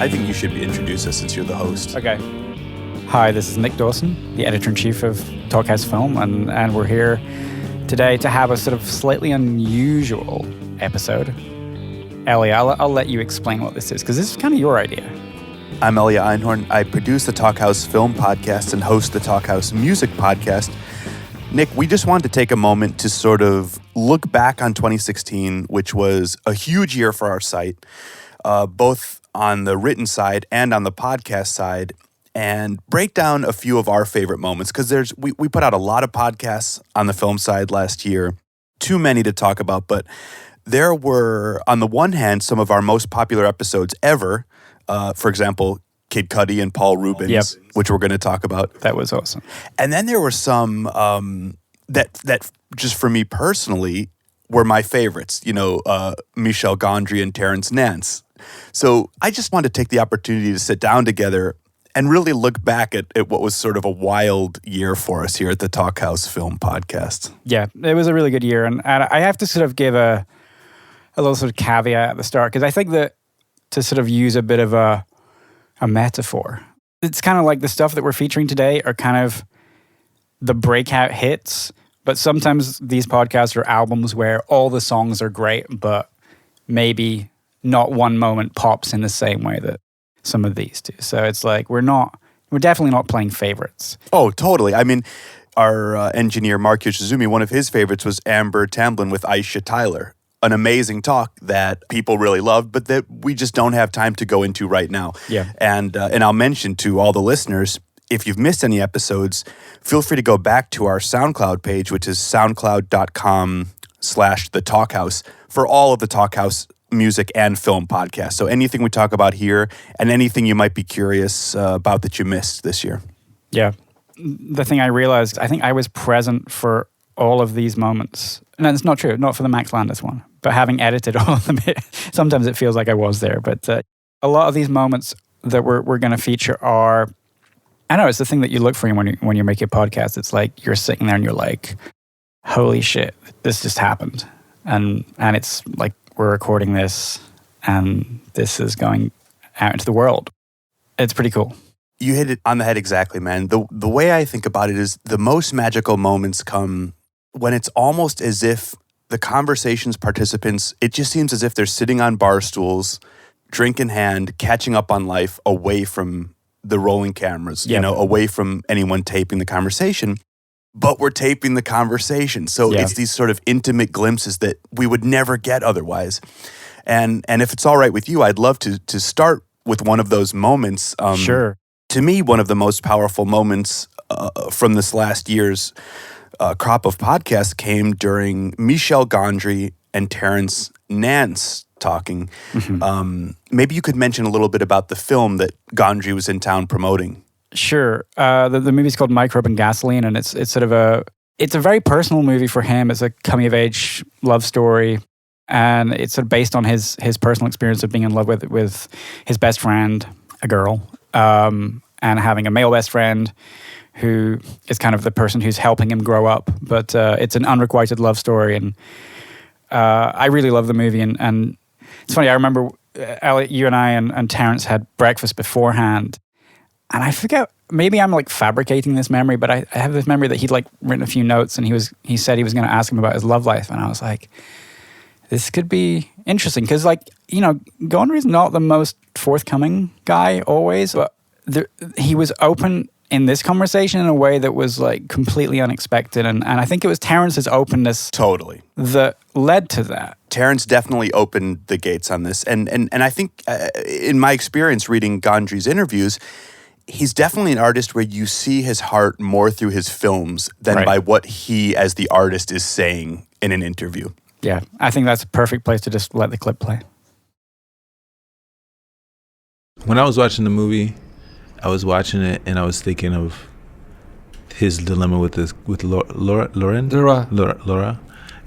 I think you should introduce us since you're the host. Okay. Hi, this is Nick Dawson, the editor-in-chief of Talkhouse Film, and we're here today to have a sort of slightly unusual episode. Ellie, I'll let you explain what this is, because this is kind of your idea. I'm Elia Einhorn. I produce the Talkhouse Film Podcast and host the Talkhouse Music Podcast. Nick, we just wanted to take a moment to sort of look back on 2016, which was a huge year for our site, both on the written side and on the podcast side, and break down a few of our favorite moments, because we put out a lot of podcasts on the film side last year, too many to talk about, but there were, on the one hand, some of our most popular episodes ever, for example, Kid Cudi and Paul Rubens, which we're going to talk about. That was awesome. And then there were some that just for me personally were my favorites, Michel Gondry and Terrence Nance. So I just wanted to take the opportunity to sit down together and really look back at what was sort of a wild year for us here at the Talkhouse Film Podcast. Yeah, it was a really good year. And I have to sort of give a little sort of caveat at the start, because I think that to sort of use a bit of a metaphor, it's kind of like the stuff that we're featuring today are kind of the breakout hits, but sometimes these podcasts are albums where all the songs are great, but maybe not one moment pops in the same way that some of these do. So it's like we're definitely not playing favorites. Oh, totally. I mean, our engineer Mark Yoshizumi, one of his favorites was Amber Tamblyn with Aisha Tyler. An amazing talk that people really loved, but that we just don't have time to go into right now. Yeah. And I'll mention to all the listeners, if you've missed any episodes, feel free to go back to our SoundCloud page, which is soundcloud.com/thetalkhouse for all of the Talkhouse music and film podcasts. So anything we talk about here and anything you might be curious about that you missed this year. Yeah. The thing I realized, I think I was present for all of these moments. No, it's not true. Not for the Max Landis one. But having edited all of them, sometimes it feels like I was there. But a lot of these moments that we're going to feature are, I know, it's the thing that you look for when you make a podcast. It's like you're sitting there and you're like, holy shit, this just happened. And it's like we're recording this and this is going out into the world. It's pretty cool. You hit it on the head exactly, man. The way I think about it is the most magical moments come when it's almost as if the conversation's participants, it just seems as if they're sitting on bar stools, drink in hand, catching up on life away from the rolling cameras, away from anyone taping the conversation. But we're taping the conversation. So it's these sort of intimate glimpses that we would never get otherwise. And if it's all right with you, I'd love to start with one of those moments. Sure. To me, one of the most powerful moments from this last year's crop of podcasts came during Michel Gondry and Terrence Nance talking. Mm-hmm. Maybe you could mention a little bit about the film that Gondry was in town promoting. Sure. The movie's called Microbe and Gasoline, and it's sort of it's a very personal movie for him. It's a coming-of-age love story, and it's sort of based on his personal experience of being in love with his best friend, a girl, and having a male best friend who is kind of the person who's helping him grow up. But it's an unrequited love story, and I really love the movie. And it's funny, I remember, Elliot, you and I and Terrence had breakfast beforehand, and I forget, maybe I'm like fabricating this memory, but I have this memory that he'd like written a few notes, and he said he was going to ask him about his love life, and I was like, this could be interesting, because Gondry's not the most forthcoming guy always, but he was open in this conversation in a way that was like completely unexpected. And I think it was Terrence's openness totally that led to that. Terrence definitely opened the gates on this. And I think in my experience reading Gondry's interviews, he's definitely an artist where you see his heart more through his films than by what he as the artist is saying in an interview. Yeah, I think that's a perfect place to just let the clip play. When I was watching the movie, I was watching it and I was thinking of his dilemma with Laura,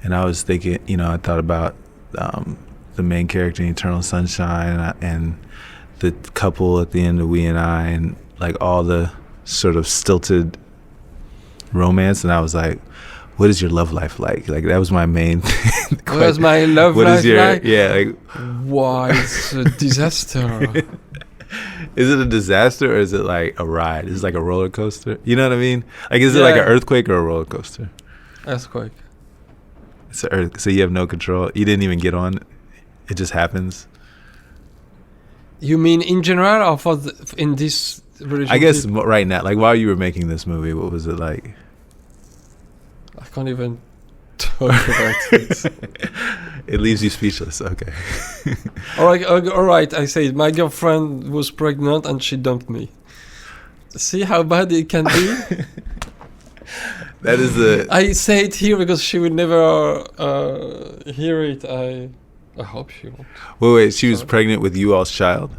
and I was thinking, I thought about the main character in Eternal Sunshine and the couple at the end of We and I, and like all the sort of stilted romance, and I was like, what is your love life like? Like, that was my main thing. What is my love what life is your, like? Yeah, like, why, it's a disaster. Is it a disaster or is it like a ride? Is it like a roller coaster? You know what I mean? Like, is it like an earthquake or a roller coaster? Earthquake. So you have no control. You didn't even get on. It just happens. You mean in general or in this relationship? I guess right now, like while you were making this movie, what was it like? I can't even talk about it. It leaves you speechless. Okay. All right. I say my girlfriend was pregnant and she dumped me. See how bad it can be? That is the. I say it here because she would never hear it. I hope she won't. Wait. She was pregnant with you all's child.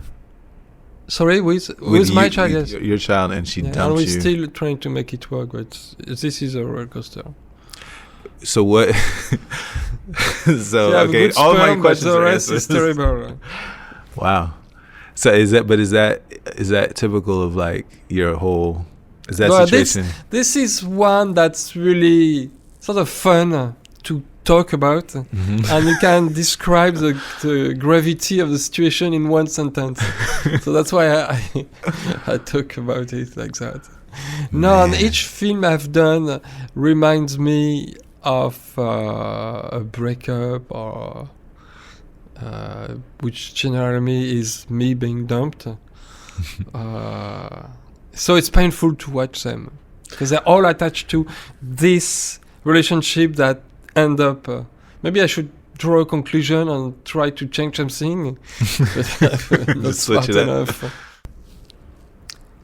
Sorry, with my child, yes. Your child, and she dumped you. And we're still trying to make it work, but this is a roller coaster. So what? So okay, all my questions the are rest answered. is terrible. Wow. So is that typical of like your whole? Is that situation? This is one that's really sort of fun to talk about, and you can describe the gravity of the situation in one sentence. So that's why I talk about it like that. No, and each film I've done reminds me of a breakup, or which generally is me being dumped. So it's painful to watch them because they're all attached to this relationship that end up. Maybe I should draw a conclusion and try to change something, but not smart enough.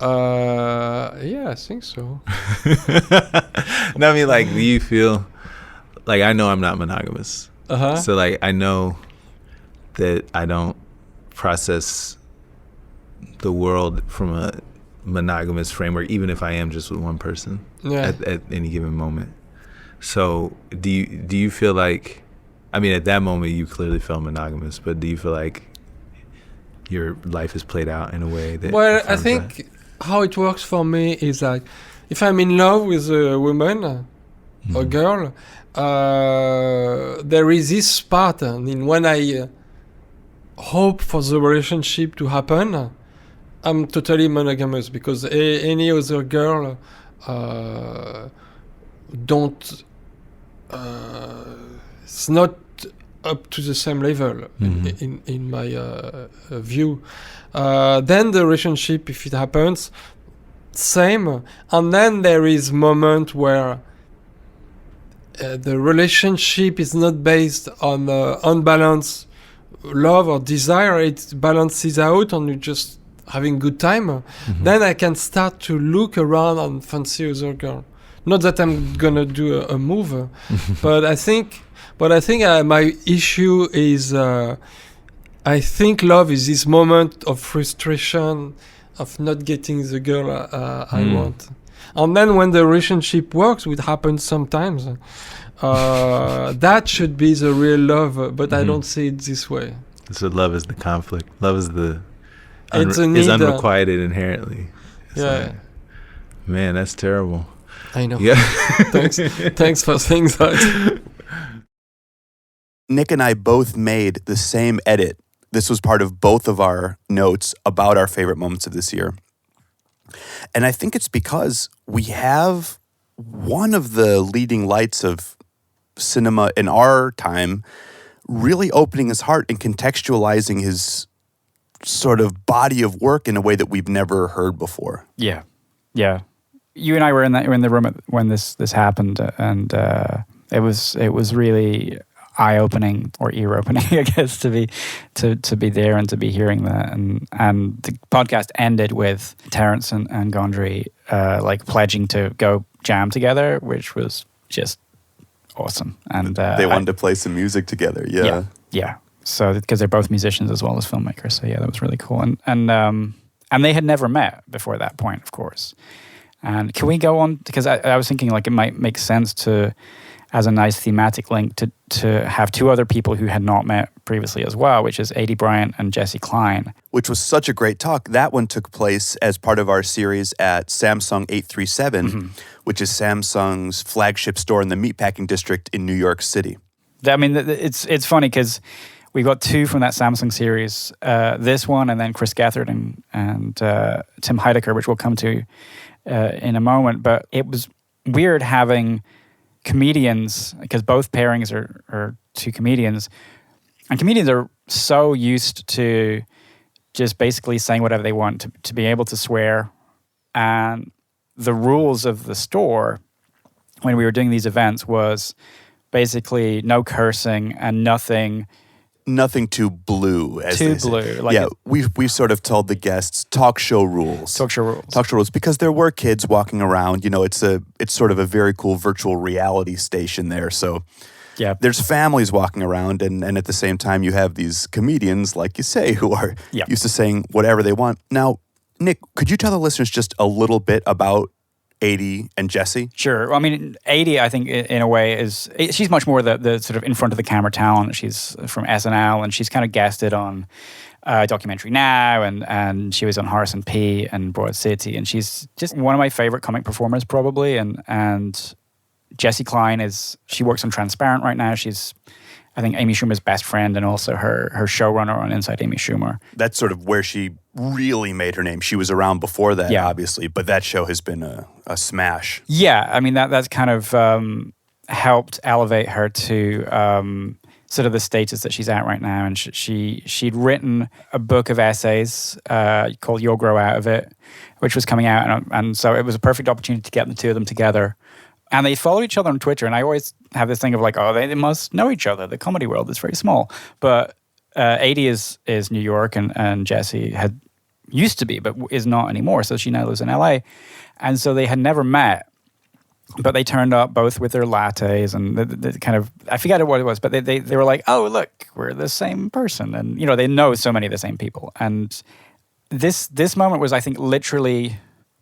Yeah, I think so. No, I mean, like, do you feel like I know I'm not monogamous? So like I know that I don't process the world from a monogamous framework, even if I am just with one person at any given moment. So do you feel like, I mean, at that moment you clearly felt monogamous, but do you feel like your life is played out in a way that? Well, I think how it works for me is like, if I'm in love with a woman, a girl, there is this part, and when I hope for the relationship to happen, I'm totally monogamous, because any other girl don't. It's not up to the same level in my view. Then the relationship, if it happens, same, and then there is moment where the relationship is not based on unbalanced love or desire. It balances out, and you just having good time. Then I can start to look around and fancy other girl. Not that I'm gonna do a move, but I think my issue is I think love is this moment of frustration of not getting the girl I want. And then when the relationship works, which happens sometimes, that should be the real love, but I don't see it this way. So love is the conflict. Love is is unrequited inherently. Yeah. Man, that's terrible. I know. Yeah. Thanks for saying that. Nick and I both made the same edit. This was part of both of our notes about our favorite moments of this year. And I think it's because we have one of the leading lights of cinema in our time really opening his heart and contextualizing his sort of body of work in a way that we've never heard before. Yeah. You and I were in the room when this happened, and it was really eye-opening or ear-opening, I guess, to be there and to be hearing that. And the podcast ended with Terrence and Gondry like pledging to go jam together, which was just awesome. And they wanted to play some music together. Yeah. So because they're both musicians as well as filmmakers, so yeah, that was really cool. And they had never met before that point, of course. And can we go on, because I was thinking like it might make sense to, as a nice thematic link, to have two other people who had not met previously as well, which is A.D. Bryant and Jesse Klein. Which was such a great talk. That one took place as part of our series at Samsung 837, which is Samsung's flagship store in the meatpacking district in New York City. I mean, it's funny because we've got two from that Samsung series. This one, and then Chris Gethard and Tim Heidecker, which we'll come to in a moment. But it was weird having comedians, because both pairings are two comedians, and comedians are so used to just basically saying whatever they want, to be able to swear. And the rules of the store when we were doing these events was basically no cursing and nothing too blue, as too they say. blue. Like yeah, we've sort of told the guests talk show rules. Talk show rules, because there were kids walking around. It's sort of a very cool virtual reality station there. So yeah, there's families walking around, and at the same time you have these comedians, like you say, who are used to saying whatever they want. Now, Nick, could you tell the listeners just a little bit about Aidy and Jesse? Sure. Well, I mean, Aidy, I think, in a way, she's much more the sort of in front of the camera talent. She's from SNL, and she's kind of guested on Documentary Now, and she was on Horace and P and Broad City, and she's just one of my favorite comic performers, probably. And Jessie Klein she works on Transparent right now. She's, I think, Amy Schumer's best friend, and also her showrunner on Inside Amy Schumer. That's sort of where she really made her name. She was around before that, obviously, but that show has been a smash. Yeah, I mean, that's kind of helped elevate her to sort of the status that she's at right now. And she'd written a book of essays called You'll Grow Out of It, which was coming out. And so it was a perfect opportunity to get the two of them together. And they follow each other on Twitter. And I always have this thing of like, oh, they must know each other. The comedy world is very small. But Aidy is New York, and Jessie used to be, but is not anymore. So she now lives in LA. And so they had never met. But they turned up both with their lattes and the kind of, I forget what it was, but they were like, oh, look, we're the same person. And, they know so many of the same people. And this moment was, I think, literally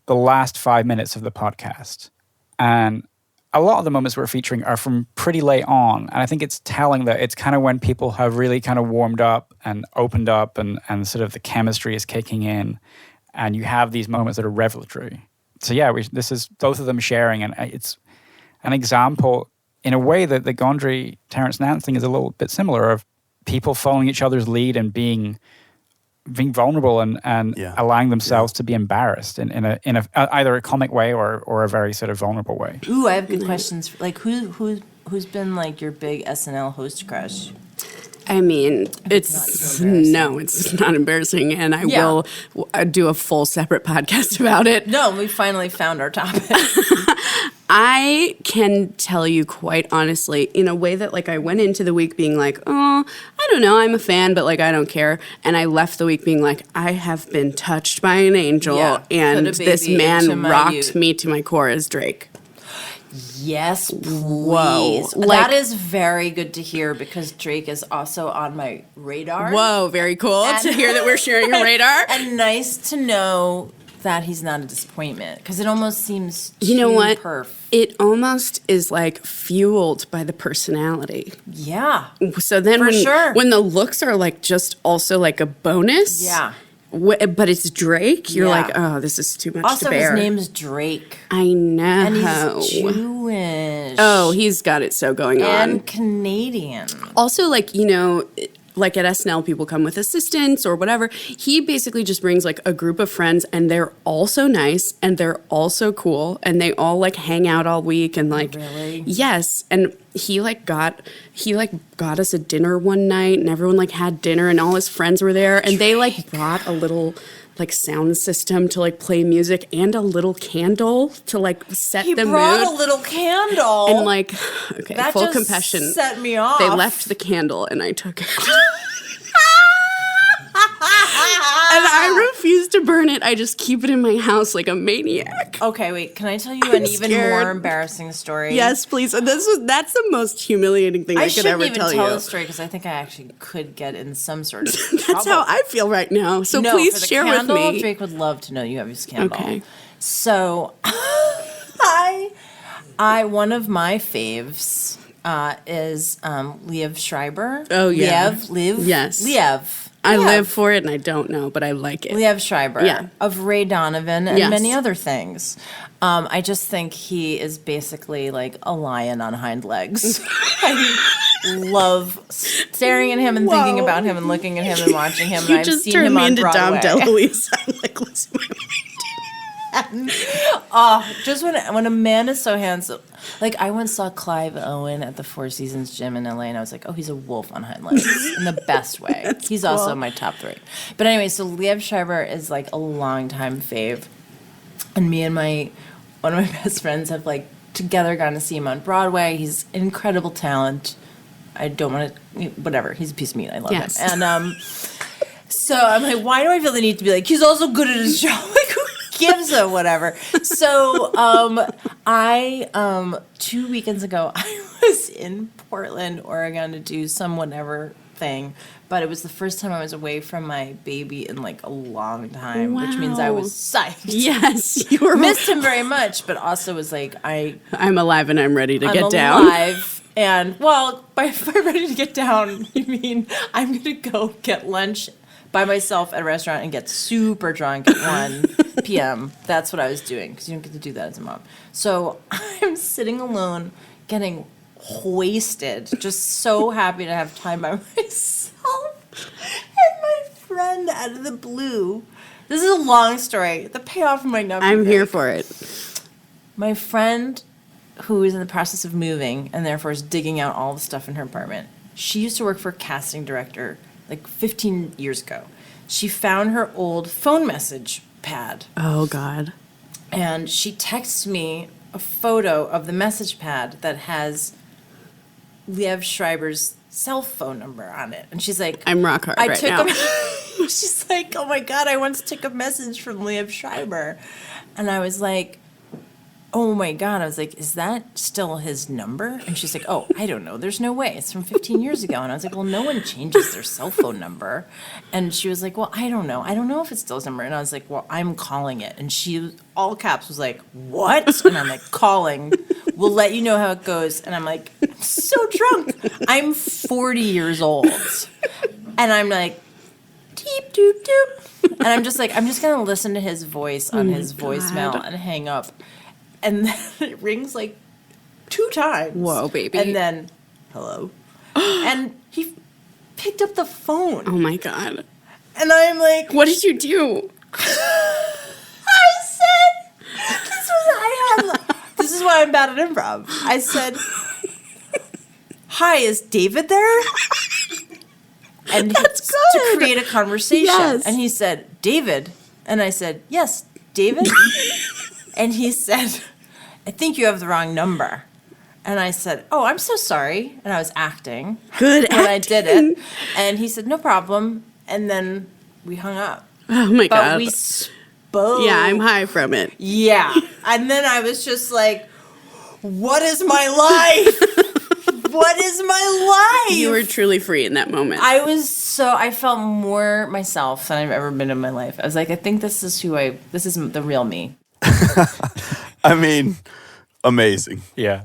the last 5 minutes of the podcast. And a lot of the moments we're featuring are from pretty late on. And I think it's telling that it's kind of when people have really kind of warmed up and opened up and sort of the chemistry is kicking in. And you have these moments that are revelatory. So yeah, this is both of them sharing. And it's an example in a way that the Gondry-Terrence Nance thing is a little bit similar, of people following each other's lead and being vulnerable and allowing themselves to be embarrassed in either a comic way or a very sort of vulnerable way. Ooh, I have good questions. Like, who's been like your big SNL host crush? I mean, it's not embarrassing, and I will do a full separate podcast about it. No, we finally found our topic. I can tell you quite honestly, in a way that, like, I went into the week being like, oh, I don't know, I'm a fan, but, like, I don't care. And I left the week being like, I have been touched by an angel, and this man rocked me to my core as Drake. Yes, please. Whoa. That is very good to hear, because Drake is also on my radar. Whoa, very cool to hear that we're sharing a radar. And nice to know that he's not a disappointment, because it almost seems too perf. It almost is like fueled by the personality. Yeah. So then when the looks are like just also like a bonus. Yeah. But it's Drake. You're like, oh, this is too much to bear. Also, his name's Drake. I know. And he's Jewish. Oh, he's got it so going on. And Canadian. Also, like, like at SNL, people come with assistants or whatever. He basically just brings like a group of friends, and they're all so nice and they're all so cool, and they all like hang out all week and like, really? Yes. And he got us a dinner one night, and everyone like had dinner, and all his friends were there, and they like brought a little like sound system to like play music and a little candle to like set the mood. He brought a little candle. And like, okay, that full just confession. Set me off. They left the candle and I took it. And I refuse to burn it. I just keep it in my house like a maniac. Okay, wait. Can I tell you an even more embarrassing story? Yes, please. And that's the most humiliating thing I could ever tell you. I shouldn't even tell the story, because I think I actually could get in some sort of That's trouble. how I feel right now. So please share with me. Drake would love to know you have his candle. Okay. So, one of my faves is Liev Schreiber. Oh, yeah. Liev. Yes. Liev. I live for it, and I don't know, but I like it. Liev Schreiber. Yeah. Of Ray Donovan and many other things. I just think he is basically like a lion on hind legs. love staring at him and thinking about him and looking at him and watching him. You and I've just seen turned him me on into Broadway. Dom DeLuise. I'm like, losing my Just when a man is so handsome. Like, I once saw Clive Owen at the Four Seasons gym in LA, and I was like, oh, he's a wolf on hind legs in the best way. He's also my top 3. But anyway, so Liev Schreiber is like a longtime fave. And me and one of my best friends have like together gone to see him on Broadway. He's an incredible talent. I don't want to, whatever. He's a piece of meat. I love him. And so I'm like, why do I feel the need to be like, he's also good at his job? Like, who gives a whatever? So I 2 weekends ago, I was in Portland, Oregon to do some whatever thing. But it was the first time I was away from my baby in like a long time, which means I was psyched. Yes, you were. Missed him very much, but also was like, I'm alive and I'm ready to get down. I'm alive. And, well, by ready to get down, you mean I'm going to go get lunch by myself at a restaurant and get super drunk at 1 p.m. That's what I was doing, because you don't get to do that as a mom. So I'm sitting alone, getting wasted, just so happy to have time by myself. And my friend out of the blue, this is a long story. The payoff might not be I'm very here for it. My friend, who is in the process of moving and therefore is digging out all the stuff in her apartment, she used to work for a casting director like 15 years ago. She found her old phone message pad. Oh, God. And she texts me a photo of the message pad that has Liev Schreiber's cell phone number on it. And she's like, I'm rock hard right now. She's like, oh my God, I once took a message from Liev Schreiber. And I was like, oh my God. I was like, is that still his number? And she's like, oh, I don't know. There's no way. It's from 15 years ago. And I was like, well, no one changes their cell phone number. And she was like, well, I don't know. I don't know if it's still his number. And I was like, well, I'm calling it. And she, all caps, was like, what? And I'm like, calling. We'll let you know how it goes. And I'm like, I'm so drunk. I'm 40 years old. And I'm like, deep, doop, doop. And I'm just like, I'm just going to listen to his voice on his voicemail and hang up. And then it rings like 2 times. Whoa, baby. And then, hello. And he picked up the phone. Oh, my God. And I'm like, what did you do? I said, this is why I'm bad at improv. I said, hi, is David there? And That's to good. create a conversation. Yes. And he said, David. And I said, yes, David. And he said, I think you have the wrong number. And I said, oh, I'm so sorry. And I was acting. Good when I acting. did it. And he said, no problem. And then we hung up. Oh, my But God. we spoke. Yeah, I'm high from it. Yeah. And then I was just like, what is my life? What is my life? You were truly free in that moment. I felt more myself than I've ever been in my life. I was like, I think this is the real me. I mean, amazing. Yeah.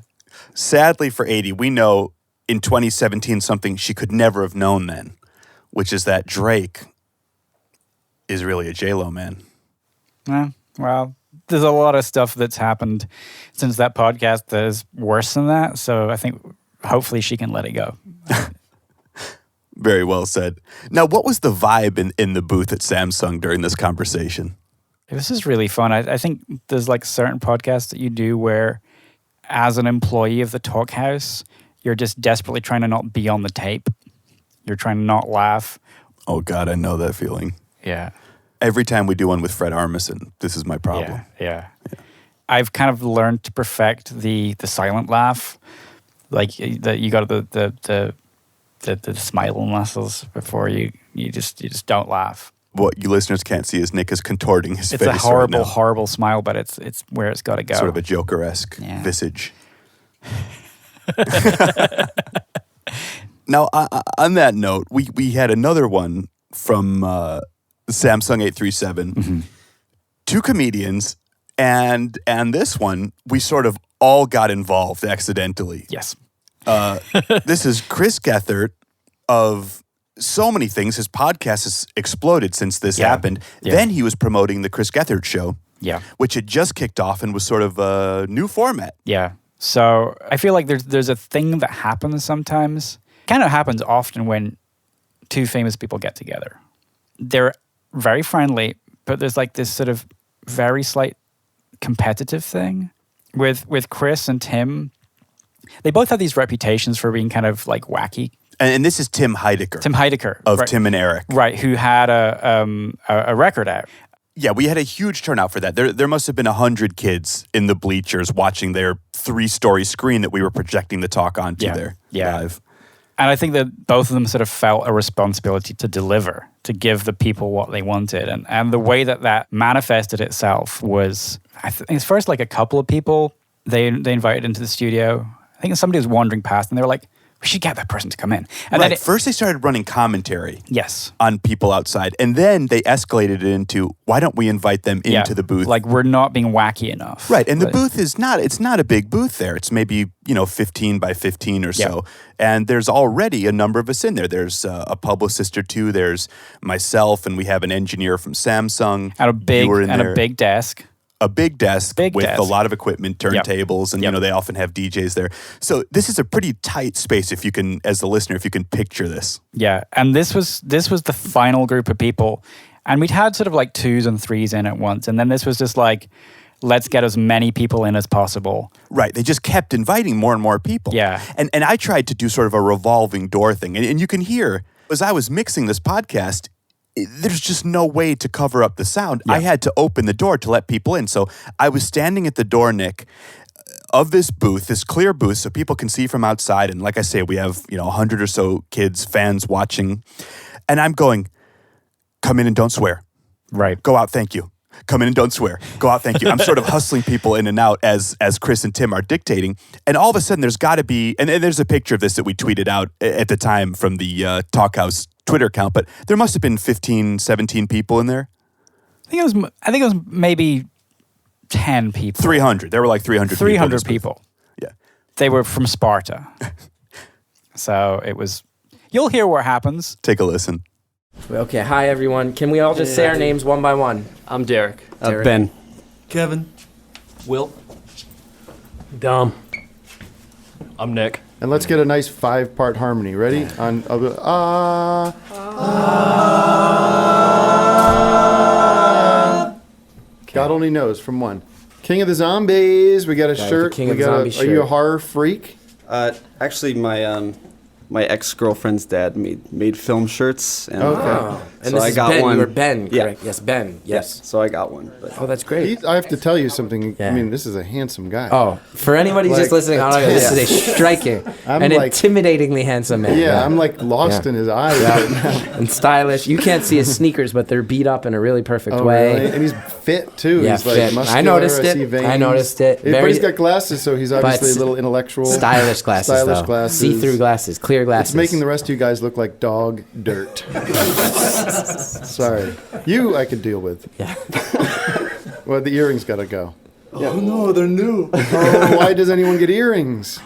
Sadly for 80, we know in 2017 something she could never have known then, which is that Drake is really a J-Lo man. Well, there's a lot of stuff that's happened since that podcast that is worse than that. So I think hopefully she can let it go. Very well said. Now, what was the vibe in the booth at Samsung during this conversation? This is really fun. I think there's like certain podcasts that you do where as an employee of the Talkhouse, you're just desperately trying to not be on the tape. You're trying to not laugh. Oh, God, I know that feeling. Yeah. Every time we do one with Fred Armisen, this is my problem. Yeah. I've kind of learned to perfect the silent laugh. Like that you got the smile muscles before you just don't laugh. What you listeners can't see is Nick is contorting his face. It's a horrible, right now. horrible smile, but it's where it's got to go. Sort of a Joker-esque Yeah. visage. Now, on that note, we had another one from the Samsung 837. Mm-hmm. 2 comedians, and this one, we sort of all got involved accidentally. Yes. This is Chris Gethard of so many things. His podcast has exploded since this happened. Yeah. Then he was promoting the Chris Gethard Show, Yeah. which had just kicked off and was sort of a new format. Yeah. So I feel like there's a thing that happens sometimes kind of happens often when two famous people get together. They're very friendly, but there's like this sort of very slight competitive thing with Chris and Tim. They both have these reputations for being kind of like wacky. And this is Tim Heidecker. Tim Heidecker. Of right, Tim and Eric. Right, who had a record out. Yeah, we had a huge turnout for that. There must have been 100 kids in the bleachers watching their 3-story screen that we were projecting the talk onto there live. And I think that both of them sort of felt a responsibility to deliver, to give the people what they wanted. And the way that manifested itself was, I think it's first like a couple of people they invited into the studio. I think somebody was wandering past and they were like, we should get that person to come in. And then first they started running commentary yes, on people outside. And then they escalated it into, why don't we invite them into the booth? Like, we're not being wacky enough. Right. And the booth is it's not a big booth there. It's maybe, 15 by 15 or so. And there's already a number of us in there. There's a publicist or two. There's myself, and we have an engineer from Samsung. And a big desk. A big desk with a lot of equipment, turntables, and they often have DJs there. So this is a pretty tight space if you can, as the listener, if you can picture this. Yeah, and this was the final group of people, and we'd had sort of like 2s and 3s in at once, and then this was just like, let's get as many people in as possible. Right, they just kept inviting more and more people. Yeah. And I tried to do sort of a revolving door thing, and you can hear, as I was mixing this podcast, there's just no way to cover up the sound. I had to open the door to let people in. So I was standing at the door, Nick, of this booth, this clear booth, so people can see from outside. And like I say, we have 100 or so kids, fans watching. And I'm going, come in and don't swear. Right. Go out, thank you. Come in and don't swear. Go out, thank you. I'm sort of hustling people in and out as Chris and Tim are dictating. And all of a sudden, there's got to be, and there's a picture of this that we tweeted out at the time from the Talkhouse Twitter account, but there must have been 15, 17 people in there. I think it was maybe 10 people. 300. There were like 300 people. 300 people. Yeah. They were from Sparta. So it was, you'll hear what happens. Take a listen. Okay, hi everyone. Can we all just say our names one by one? I'm Derek. Ben. Kevin. Will. Dom. I'm Nick. And let's get a nice 5-part harmony. Ready? On God only knows from one. King of the Zombies. We got a shirt. King of the Zombie shirt. Are you a horror freak? Actually, my ex-girlfriend's dad made film shirts. And, Okay. And so this I is got Ben. one. You were Ben, Yeah. correct? Yes, Ben. Yes. So I got one. But Oh, that's great. I have to tell you something. Yeah. I mean, this is a handsome guy. Oh, for anybody who's just Like, listening, this is a striking I'm and like- intimidatingly handsome man. Yeah, I'm like lost in his eyes right now. And stylish. You can't see his sneakers, but they're beat up in a really perfect Oh, way. really? And he's fit too. Yeah, he's like fit. muscular. I noticed it. see veins. I noticed it. But Very- he's got glasses, so he's obviously a s- little intellectual. Stylish glasses, Stylish though. glasses. See-through glasses, clear glasses. It's making the rest of you guys look like dog dirt. Sorry. You I could deal with. Yeah. Well, the earrings got to go. Oh no, they're new. Oh, why does anyone get earrings?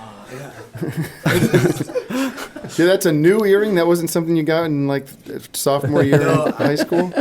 See, that's a new earring. That wasn't something you got in like sophomore year in high school.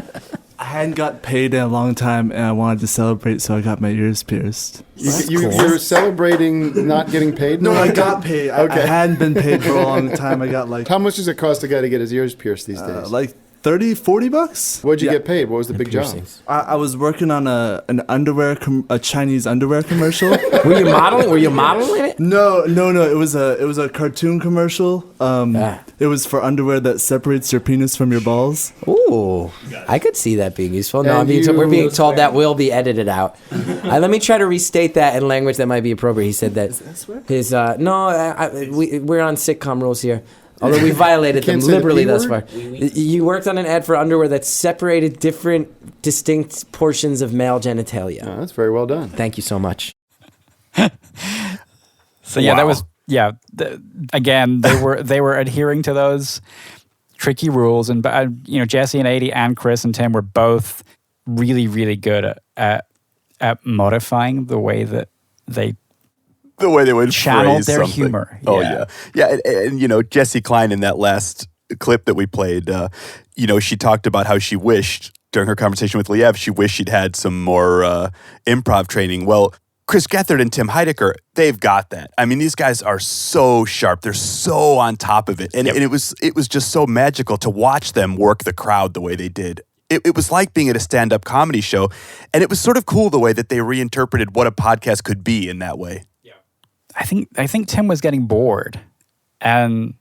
I hadn't got paid in a long time, and I wanted to celebrate, so I got my ears pierced. You're celebrating not getting paid? No, now? I got paid. I hadn't been paid for a long time. I got like How much does it cost a guy to get his ears pierced these days? like $30-$40. What'd you get paid? What was the big job? Piercings. I was working on an underwear, a Chinese underwear commercial. Were you modeling? Were you modeling it? No. It was a cartoon commercial. It was for underwear that separates your penis from your balls. Ooh, I could see that being useful. No, And we're being you- told that will be edited out. Let me try to restate that in language that might be appropriate. He said that his we're on sitcom rules here. Although we violated them Can't say the liberally P thus word? far. You worked on an ad for underwear that separated different, distinct portions of male genitalia. Oh, that's very well done. Thank you so much. So yeah, that Wow. was again they were adhering to those tricky rules, and Jesse and Adie and Chris and Tim were both really really good at modifying the way that they would channeled phrase their something. humor. Oh Yeah. yeah. And Jesse Klein in that last clip that we played, she talked about how she wished during her conversation with Liev, she wished she'd had some more improv training. Well, Chris Gethard and Tim Heidecker, they've got that. I mean, these guys are so sharp. They're so on top of it. And, and it was just so magical to watch them work the crowd the way they did. It was like being at a stand-up comedy show. And it was sort of cool the way that they reinterpreted what a podcast could be in that way. Yeah. I think Tim was getting bored. And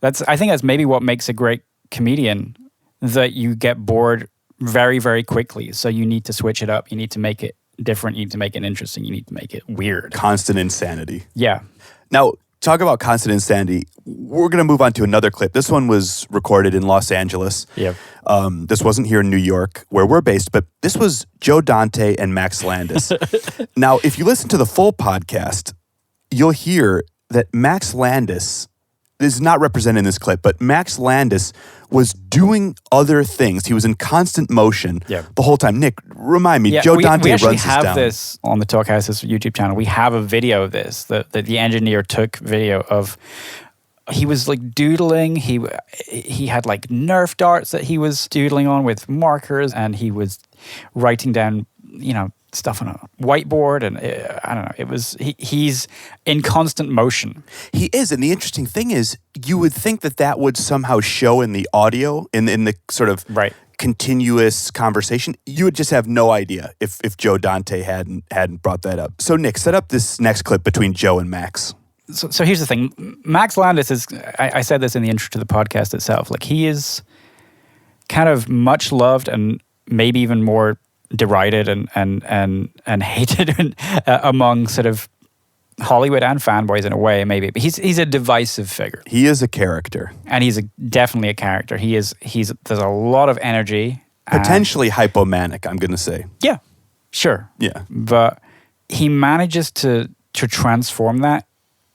I think that's maybe what makes a great comedian, that you get bored very, very quickly. So you need to switch it up. You need to make it different. You need to make it interesting. You need to make it weird. Constant insanity. Yeah. Now, talk about constant insanity. We're going to move on to another clip. This one was recorded in Los Angeles. Yeah. This wasn't here in New York, where we're based, but this was Joe Dante and Max Landis. Now, if you listen to the full podcast, you'll hear that Max Landis is not represented in this clip, but Max Landis was doing other things. He was in constant motion the whole time. Nick, remind me, Joe Dante we actually runs this have down. this on the Talkhouse's YouTube channel. We have a video of this, that the engineer took video of. He was like doodling. He had like Nerf darts that he was doodling on with markers, and he was writing down, stuff on a whiteboard, and I don't know. It was he's in constant motion. He is, and the interesting thing is, you would think that would somehow show in the audio, in the sort of continuous conversation. You would just have no idea if Joe Dante hadn't brought that up. So Nick, set up this next clip between Joe and Max. So here's the thing. Max Landis is, I said this in the intro to the podcast itself, like he is kind of much loved and maybe even more derided and hated among sort of Hollywood and fanboys in a way, maybe. But he's a divisive figure. He is a character. And he's definitely a character. There's a lot of energy. Potentially hypomanic, I'm going to say. Yeah, sure. Yeah. But he manages to transform that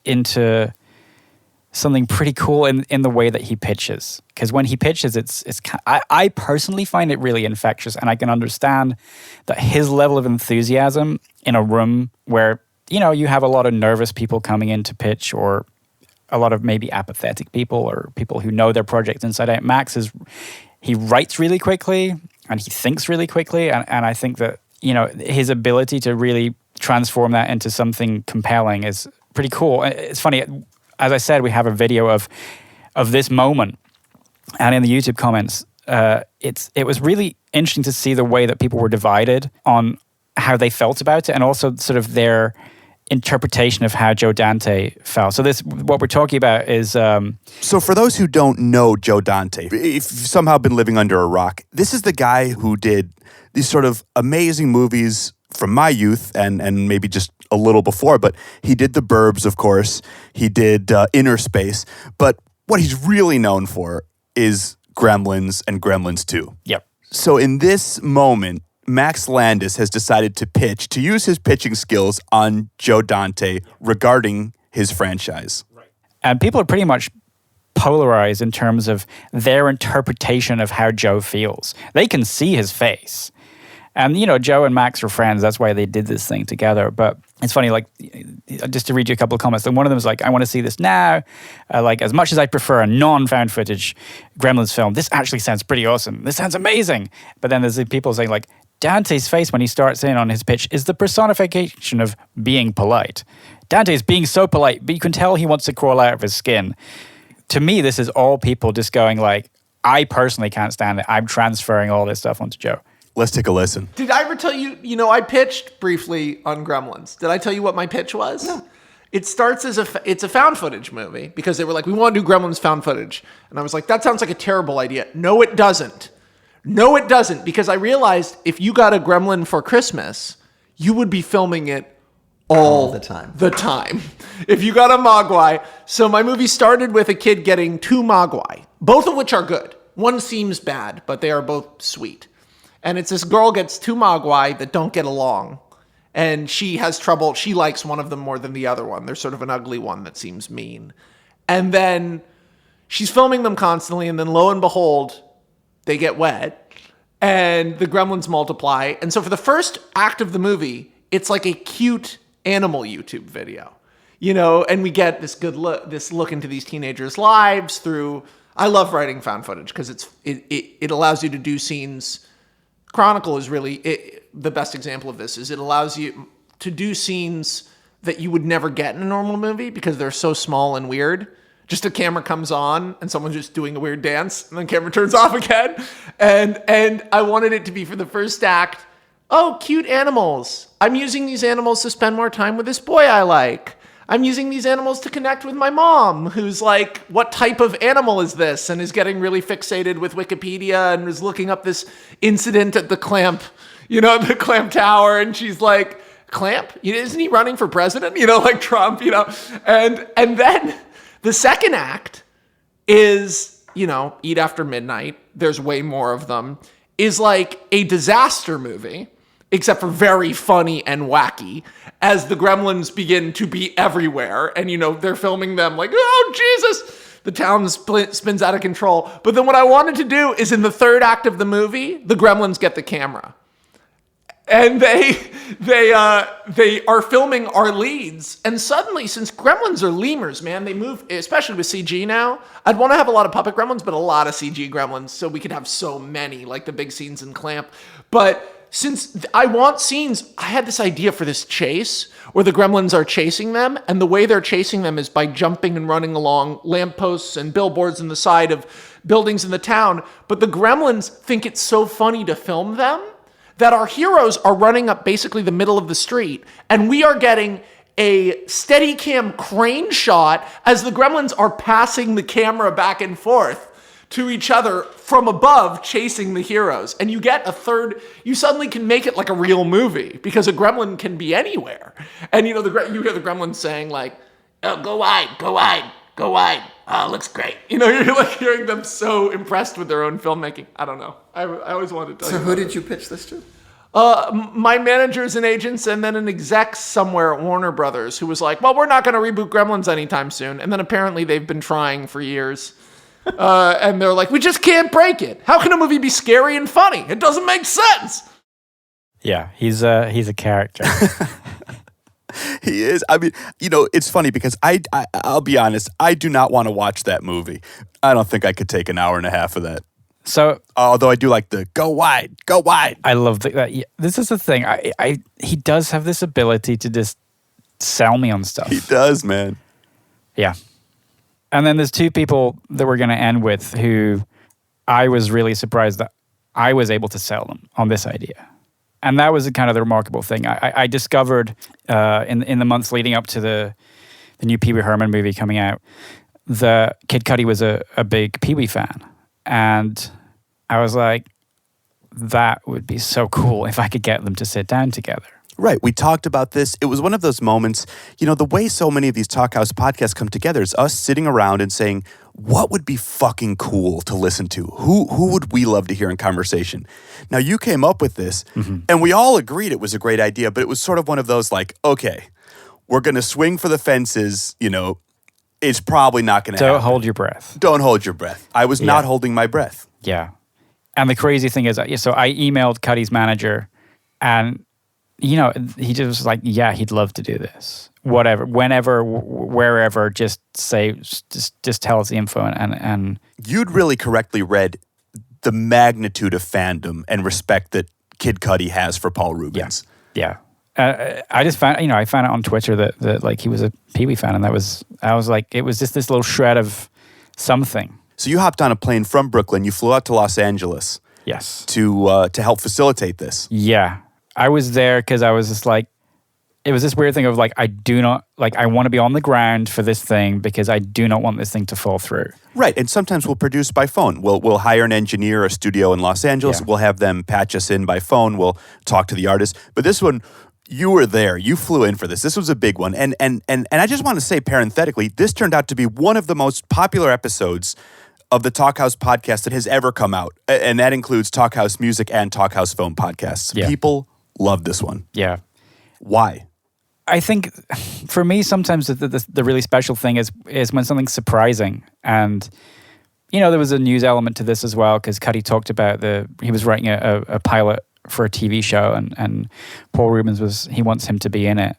into something pretty cool in the way that he pitches. Because when he pitches, I personally find it really infectious, and I can understand that his level of enthusiasm in a room where, you have a lot of nervous people coming in to pitch, or a lot of maybe apathetic people, or people who know their project inside out. Max he writes really quickly, and he thinks really quickly, and I think that, his ability to really transform that into something compelling is pretty cool. It's funny, as I said, we have a video of this moment, and in the YouTube comments, it was really interesting to see the way that people were divided on how they felt about it, and also sort of their interpretation of how Joe Dante felt. So what we're talking about is... So for those who don't know Joe Dante, if you've somehow been living under a rock, this is the guy who did these sort of amazing movies from my youth and maybe just a little before, but he did The Burbs, of course. He did Inner Space. But what he's really known for is Gremlins and Gremlins 2. Yep. So in this moment, Max Landis has decided to use his pitching skills on Joe Dante regarding his franchise. Right. And people are pretty much polarized in terms of their interpretation of how Joe feels. They can see his face. And, Joe and Max are friends. That's why they did this thing together. But it's funny, like, just to read you a couple of comments. And one of them is like, I want to see this now. Like, as much as I prefer a non-found footage Gremlins film, this actually sounds pretty awesome. This sounds amazing. But then there's people saying, like, Dante's face when he starts in on his pitch is the personification of being polite. Dante's being so polite, but you can tell he wants to crawl out of his skin. To me, this is all people just going like, I personally can't stand it. I'm transferring all this stuff onto Joe. Let's take a listen. Did I ever tell you, I pitched briefly on Gremlins. Did I tell you what my pitch was? No. It starts as it's a found footage movie because they were like, we want to do Gremlins found footage. And I was like, that sounds like a terrible idea. No, it doesn't. No, it doesn't. Because I realized if you got a Gremlin for Christmas, you would be filming it all the time. If you got a Mogwai. So my movie started with a kid getting 2 Mogwai, both of which are good. One seems bad, but they are both sweet. And it's this girl gets 2 Mogwai that don't get along. And she has trouble. She likes one of them more than the other one. There's sort of an ugly one that seems mean. And then she's filming them constantly. And then lo and behold, they get wet. And the gremlins multiply. And so for the first act of the movie, it's like a cute animal YouTube video. And we get this look into these teenagers' lives through... I love writing found footage because it allows you to do scenes... Chronicle is really the best example of this. Is it allows you to do scenes that you would never get in a normal movie because they're so small and weird. Just a camera comes on and someone's just doing a weird dance and then camera turns off again. And I wanted it to be for the first act, oh, cute animals. I'm using these animals to spend more time with this boy I like. I'm using these animals to connect with my mom, who's like, what type of animal is this? And is getting really fixated with Wikipedia and is looking up this incident at the Clamp, the Clamp Tower. And she's like, Clamp? Isn't he running for president? Like Trump, And then the second act is, Eat After Midnight. There's way more of them. Is like a disaster movie, except for very funny and wacky, as the gremlins begin to be everywhere. And, they're filming them like, oh, Jesus, the town spins out of control. But then what I wanted to do is in the third act of the movie, the gremlins get the camera. And they are filming our leads. And suddenly, since gremlins are lemurs, man, they move, especially with CG now. I'd want to have a lot of puppet gremlins, but a lot of CG gremlins, so we could have so many, like the big scenes in Clamp. But since I want scenes, I had this idea for this chase where the gremlins are chasing them, and the way they're chasing them is by jumping and running along lampposts and billboards in the side of buildings in the town. But the gremlins think it's so funny to film them that our heroes are running up basically the middle of the street, and we are getting a Steadicam crane shot as the gremlins are passing the camera back and forth to each other from above, chasing the heroes. And you get you suddenly can make it like a real movie, because a gremlin can be anywhere. And you hear the gremlins saying like, oh, go wide, go wide, go wide. Oh, looks great. You're like hearing them so impressed with their own filmmaking. I don't know. I always wanted to tell you. So who did you pitch this to? My managers and agents, and then an exec somewhere at Warner Brothers who was like, well, we're not going to reboot Gremlins anytime soon. And then apparently they've been trying for years. And they're like, we just can't break it. How can a movie be scary and funny? It doesn't make sense. Yeah, he's a character. He is. I mean, it's funny because I'll be honest, I do not want to watch that movie. I don't think I could take an hour and a half of that. So, although I do like the go wide, go wide. I love that. This is the thing. He does have this ability to just sell me on stuff. He does, man. Yeah. And then there's two people that we're going to end with who I was really surprised that I was able to sell them on this idea. And that was kind of the remarkable thing. I discovered in the months leading up to the new Pee Wee Herman movie coming out that Kid Cudi was a big Pee Wee fan. And I was like, that would be so cool if I could get them to sit down together. Right. We talked about this. It was one of those moments, the way so many of these Talkhouse podcasts come together is us sitting around and saying, what would be fucking cool to listen to? Who would we love to hear in conversation? Now, you came up with this, and we all agreed it was a great idea, but it was sort of one of those like, okay, we're going to swing for the fences, it's probably not going to happen. Don't hold your breath. Don't hold your breath. I was not holding my breath. Yeah. And the crazy thing is, so I emailed Cudi's manager, and he just was like, yeah, he'd love to do this. Whatever, whenever, wherever, just tell us the info. And you'd really correctly read the magnitude of fandom and respect that Kid Cudi has for Paul Rubens. Yeah. I just found, I found out on Twitter that like he was a Pee Wee fan, and I was like, it was just this little shred of something. So you hopped on a plane from Brooklyn, you flew out to Los Angeles. Yes. To help facilitate this. Yeah. I was there because I was just like, it was this weird thing of like, I want to be on the ground for this thing because I do not want this thing to fall through. Right. And sometimes we'll produce by phone. We'll hire an engineer, a studio in Los Angeles. Yeah. We'll have them patch us in by phone. We'll talk to the artist. But this one, you were there. You flew in for this. This was a big one. And I just want to say parenthetically, this turned out to be one of the most popular episodes of the Talkhouse podcast that has ever come out. And that includes Talkhouse Music and Talkhouse Film podcasts. Yeah. People love this one. Yeah. Why? I think for me, sometimes the really special thing is when something's surprising. And, there was a news element to this as well, because Cudi talked about he was writing a pilot for a TV show, and Paul Rubens he wants him to be in it.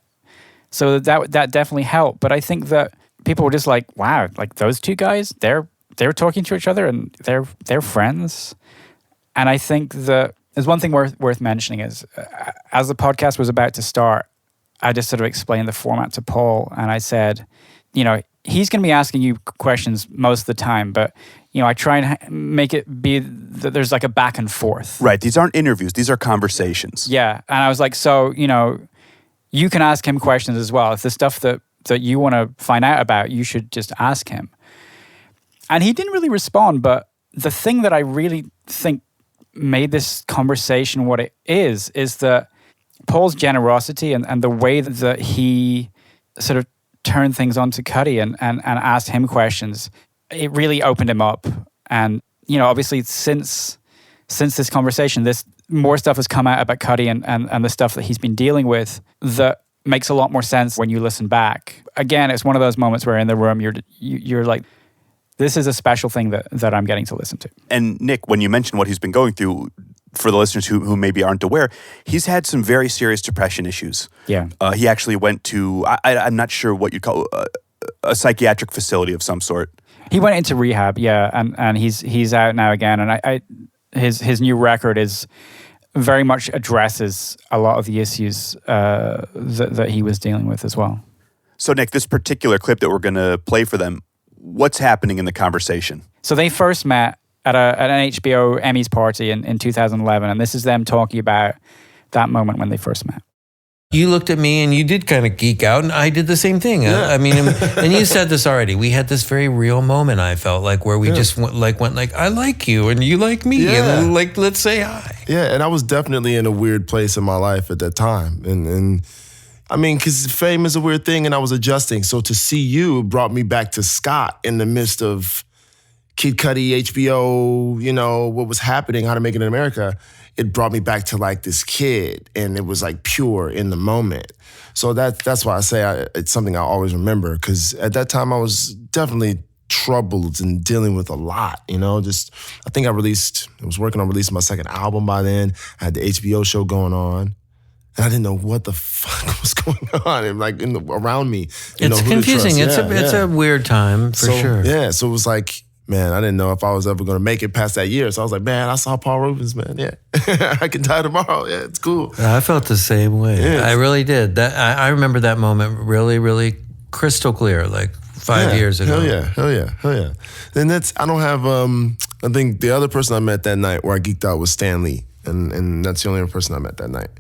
So that definitely helped. But I think that people were just like, wow, like those two guys, they're talking to each other and they're friends. And I think that there's one thing worth mentioning is as the podcast was about to start, I just sort of explained the format to Paul, and I said, you know, he's going to be asking you questions most of the time, but you know, I try and make it be that there's like a back and forth. Right. These aren't interviews. These are conversations. Yeah. And I was like, so, you know, you can ask him questions as well. If the stuff that you want to find out about, you should just ask him. And he didn't really respond, but the thing that I really think made this conversation what it is that Paul's generosity and the way that he sort of turned things on to Cuddy and asked him questions, it really opened him up. And, you know, obviously since this conversation, this more stuff has come out about Cuddy and the stuff that he's been dealing with that makes a lot more sense when you listen back. Again, it's one of those moments where in the room you're like, this is a special thing that I'm getting to listen to. And Nick, when you mentioned what he's been going through, for the listeners who maybe aren't aware, he's had some very serious depression issues. Yeah. He actually went to, I'm not sure what you'd call a psychiatric facility of some sort. He went into rehab, yeah, and he's out now again. And his new record is very much addresses a lot of the issues that he was dealing with as well. So Nick, this particular clip that we're going to play for them, what's happening in the conversation? So they first met at an HBO Emmys party in 2011, and this is them talking about that moment when they first met. You looked at me and you did kind of geek out, and I did the same thing. Yeah. I mean, and you said this already. We had this very real moment, I felt like, where we just went like, I like you and you like me, and like, let's say hi. Yeah, and I was definitely in a weird place in my life at that time. And I mean, because fame is a weird thing, and I was adjusting. So to see you brought me back to Scott in the midst of Kid Cudi, HBO, you know, what was happening, How to Make It in America. It brought me back to like this kid, and it was like pure in the moment. So that's why I say it's something I always remember, because at that time I was definitely troubled and dealing with a lot, you know. I think I was working on releasing my second album by then. I had the HBO show going on, and I didn't know what the fuck was going on, and like around me. It's confusing. It's a weird time for sure. Yeah, so it was like, man, I didn't know if I was ever going to make it past that year. So I was like, man, I saw Paul Rubens, man. Yeah, I can die tomorrow. Yeah, it's cool. I felt the same way. Yeah. I really did. I remember that moment really, really crystal clear, like 5 years ago. Hell yeah. And I don't have, I think the other person I met that night where I geeked out was Stan Lee. And that's the only other person I met that night.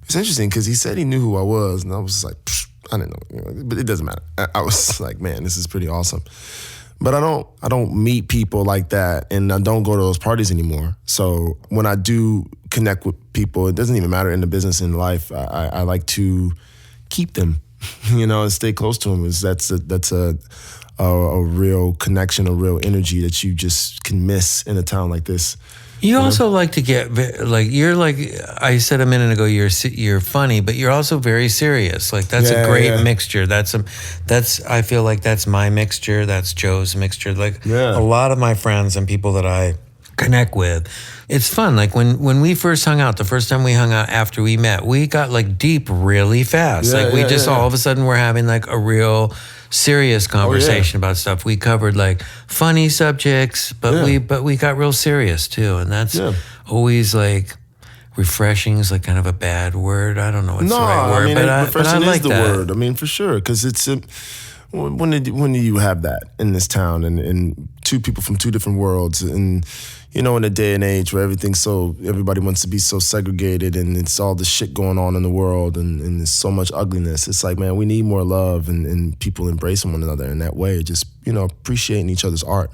It's interesting because he said he knew who I was. And I was like, I didn't know. But it doesn't matter. I was like, man, this is pretty awesome. But I don't meet people like that, and I don't go to those parties anymore. So when I do connect with people, it doesn't even matter in the business, in life. I like to keep them, you know, and stay close to them. That's a real connection, a real energy that you just can miss in a town like this. You also like to get like, you're like I said a minute ago, you're funny, but you're also very serious. Like that's a great mixture. That's I feel like that's my mixture. That's Joe's mixture. Like a lot of my friends and people that I connect with, it's fun. Like when we first hung out, the first time we hung out after we met, we got like deep really fast. Like we just all of a sudden we're having like a real serious conversation about stuff. We covered like funny subjects, but we got real serious too, and that's always like refreshing is like kind of a bad word. I don't know what's the right word, I mean, refreshing is like the that. word. I mean, for sure, because it's when do you have that in this town, and two people from two different worlds, and you know, in a day and age where everybody wants to be so segregated, and it's all the shit going on in the world, and there's so much ugliness. It's like, man, we need more love and people embracing one another in that way. Just, you know, appreciating each other's art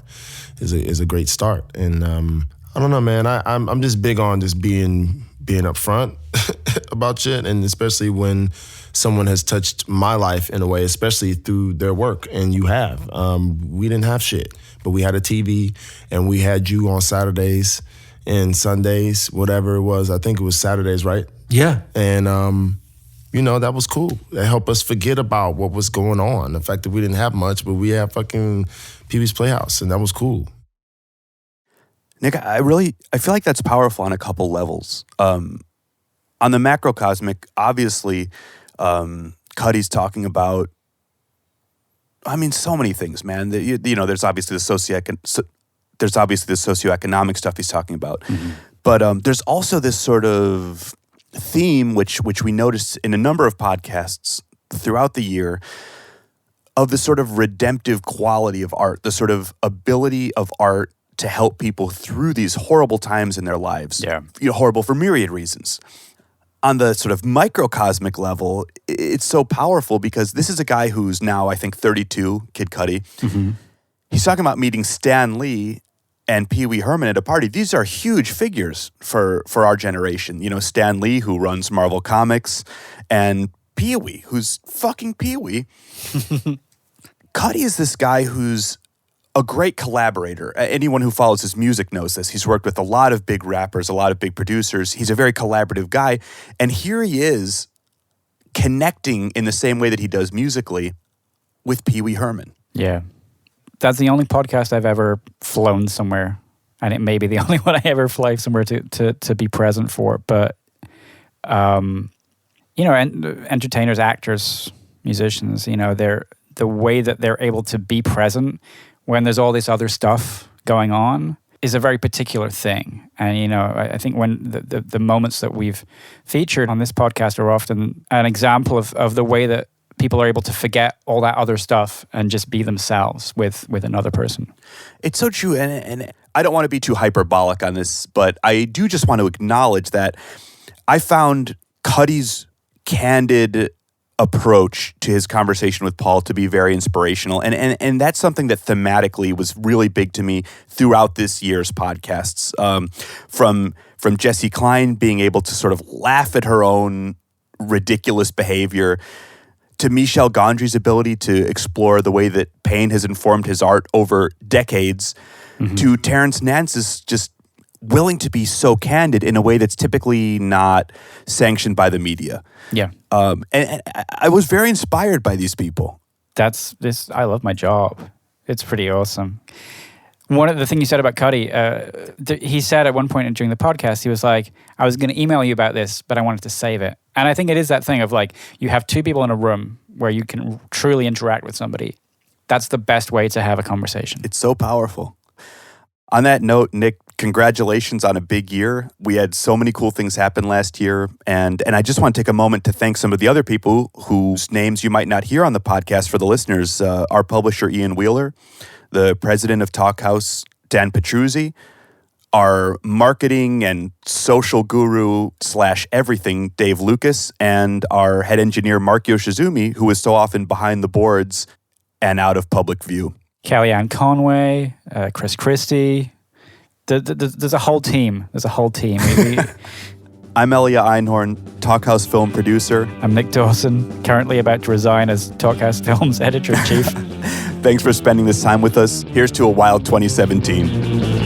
is a great start. And I don't know, man. I'm just big on just being upfront about shit, and especially when someone has touched my life in a way, especially through their work, and you have. We didn't have shit, but we had a TV, and we had you on Saturdays and Sundays, whatever it was. I think it was Saturdays, right? Yeah. And, you know, that was cool. That helped us forget about what was going on. The fact that we didn't have much, but we had fucking Pee-wee's Playhouse, and that was cool. Nick, I feel like that's powerful on a couple levels. On the macrocosmic, obviously, Cudi's talking about, I mean, so many things, man. You know, there's obviously the socioeconomic stuff he's talking about, but there's also this sort of theme, which we noticed in a number of podcasts throughout the year, of the sort of redemptive quality of art, the sort of ability of art to help people through these horrible times in their lives. Yeah. Horrible for myriad reasons. On the sort of microcosmic level, it's so powerful because this is a guy who's now, I think, 32, Kid Cudi. Mm-hmm. He's talking about meeting Stan Lee and Pee Wee Herman at a party. These are huge figures for our generation. You know, Stan Lee, who runs Marvel Comics, and Pee Wee, who's fucking Pee Wee. Cudi is this guy who's a great collaborator. Anyone who follows his music knows this. He's worked with a lot of big rappers, a lot of big producers. He's a very collaborative guy. And here he is connecting in the same way that he does musically with Pee Wee Herman. Yeah. That's the only podcast I've ever flown somewhere. And it may be the only one I ever fly somewhere to be present for. But, you know, entertainers, actors, musicians, you know, the way that they're able to be present when there's all this other stuff going on is a very particular thing. And, you know, I think when the moments that we've featured on this podcast are often an example of the way that people are able to forget all that other stuff and just be themselves with another person. It's so true. And I don't want to be too hyperbolic on this, but I do just want to acknowledge that I found Cudi's candid approach to his conversation with Paul to be very inspirational. And that's something that thematically was really big to me throughout this year's podcasts. From Jessie Klein being able to sort of laugh at her own ridiculous behavior, to Michel Gondry's ability to explore the way that pain has informed his art over decades, to Terrence Nance's just willing to be so candid in a way that's typically not sanctioned by the media. Yeah. And I was very inspired by these people. I love my job. It's pretty awesome. One of the things you said about Cudi, he said at one point during the podcast, he was like, I was going to email you about this, but I wanted to save it. And I think it is that thing of like, you have two people in a room where you can truly interact with somebody. That's the best way to have a conversation. It's so powerful. On that note, Nick, congratulations on a big year. We had so many cool things happen last year. And I just want to take a moment to thank some of the other people whose names you might not hear on the podcast for the listeners. Our publisher, Ian Wheeler, the president of Talkhouse, Dan Petruzzi, our marketing and social guru / everything, Dave Lucas, and our head engineer, Mark Yoshizumi, who is so often behind the boards and out of public view. Kellyanne Conway, Chris Christie. There's a whole team. I'm Elia Einhorn, Talkhouse film producer. I'm Nick Dawson, currently about to resign as Talkhouse Film's editor-in-chief. Thanks for spending this time with us. Here's to a wild 2017.